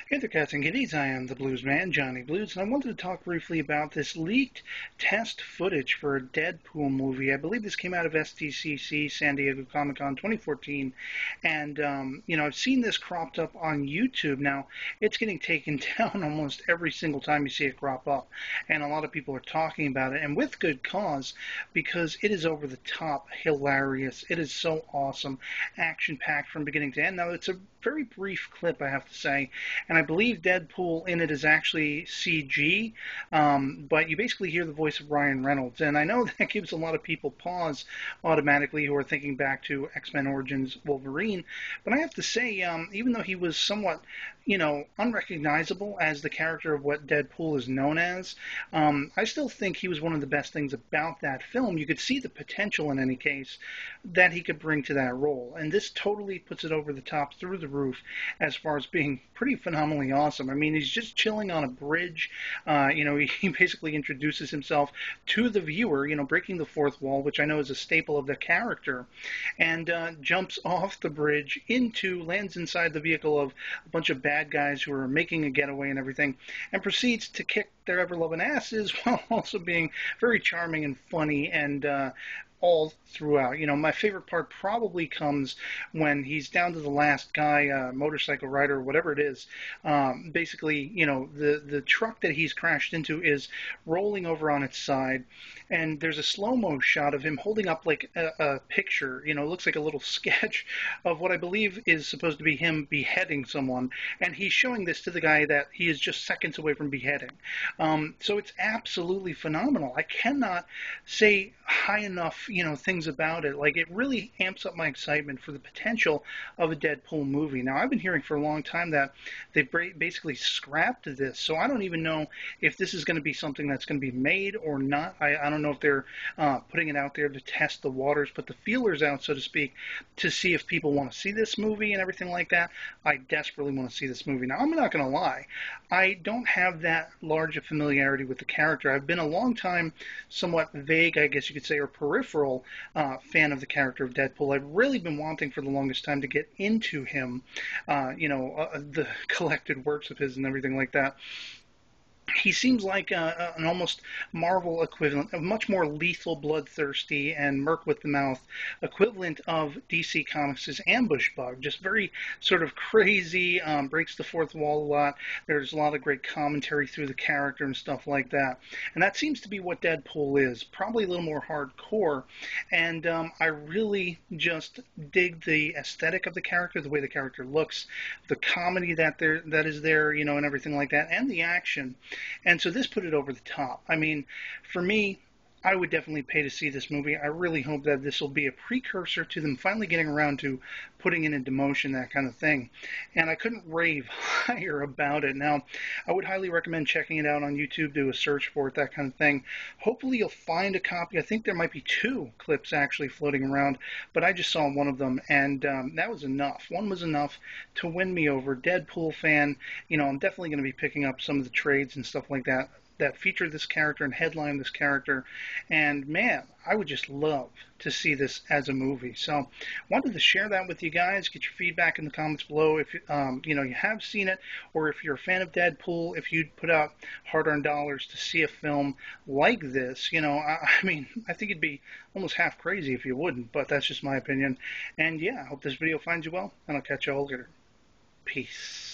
Hey there, cats and kitties. I am the Blues Man, Johnny Blues, and I wanted to talk briefly about this leaked test footage for a Deadpool movie. I believe this came out of SDCC, San Diego Comic Con 2014, and I've seen this cropped up on YouTube. Now, it's getting taken down almost every single time you see it crop up, and a lot of people are talking about it, and with good cause, because it is over the top hilarious. It is so awesome, action-packed from beginning to end. Now, it's a very brief clip, I have to say, and I believe Deadpool in it is actually CG, but you basically hear the voice of Ryan Reynolds, and I know that gives a lot of people pause automatically who are thinking back to X-Men Origins Wolverine, but I have to say, even though he was somewhat, unrecognizable as the character of what Deadpool is known as, I still think he was one of the best things about that film. You could see the potential in any case that he could bring to that role, and this totally puts it over the top through the roof as far as being pretty phenomenally awesome. I mean, he's just chilling on a bridge. He basically introduces himself to the viewer, breaking the fourth wall, which I know is a staple of the character, and jumps off the bridge lands inside the vehicle of a bunch of bad guys who are making a getaway and everything, and proceeds to kick their ever-loving asses while also being very charming and funny and all throughout. My favorite part probably comes when he's down to the last guy, motorcycle rider, or whatever it is. Basically, the truck that he's crashed into is rolling over on its side, and there's a slow-mo shot of him holding up like a picture. It looks like a little sketch of what I believe is supposed to be him beheading someone, and he's showing this to the guy that he is just seconds away from beheading. So it's absolutely phenomenal. I cannot say high enough, things about it. Like, it really amps up my excitement for the potential of a Deadpool movie. Now, I've been hearing for a long time that they basically scrapped this, so I don't even know if this is going to be something that's going to be made or not. I don't know if they're putting it out there to test the waters, put the feelers out, so to speak, to see if people want to see this movie and everything like that. I desperately want to see this movie. Now, I'm not going to lie. I don't have that large a familiarity with the character. I've been a long time somewhat vague, I guess you could say, or peripheral fan of the character of Deadpool. I've really been wanting for the longest time to get into him, the collected works of his and everything like that. He seems like an almost Marvel equivalent, a much more lethal, bloodthirsty, and Merc with the mouth equivalent of DC Comics' Ambush Bug. Just very sort of crazy, breaks the fourth wall a lot. There's a lot of great commentary through the character and stuff like that. And that seems to be what Deadpool is, probably a little more hardcore. And I really just dig the aesthetic of the character, the way the character looks, the comedy that is there, and everything like that, and the action. And so this put it over the top. I mean, for me, I would definitely pay to see this movie. I really hope that this will be a precursor to them finally getting around to putting it into motion, that kind of thing. And I couldn't rave higher about it. Now, I would highly recommend checking it out on YouTube, do a search for it, that kind of thing. Hopefully you'll find a copy. I think there might be two clips actually floating around, but I just saw one of them, and that was enough. One was enough to win me over. Deadpool fan, I'm definitely going to be picking up some of the trades and stuff like that feature this character and headline this character. And man, I would just love to see this as a movie. So wanted to share that with you guys. Get your feedback in the comments below if you have seen it, or if you're a fan of Deadpool, if you'd put out hard-earned dollars to see a film like this. I mean, I think it'd be almost half crazy if you wouldn't, but that's just my opinion. And yeah, I hope this video finds you well, and I'll catch you all later. Peace.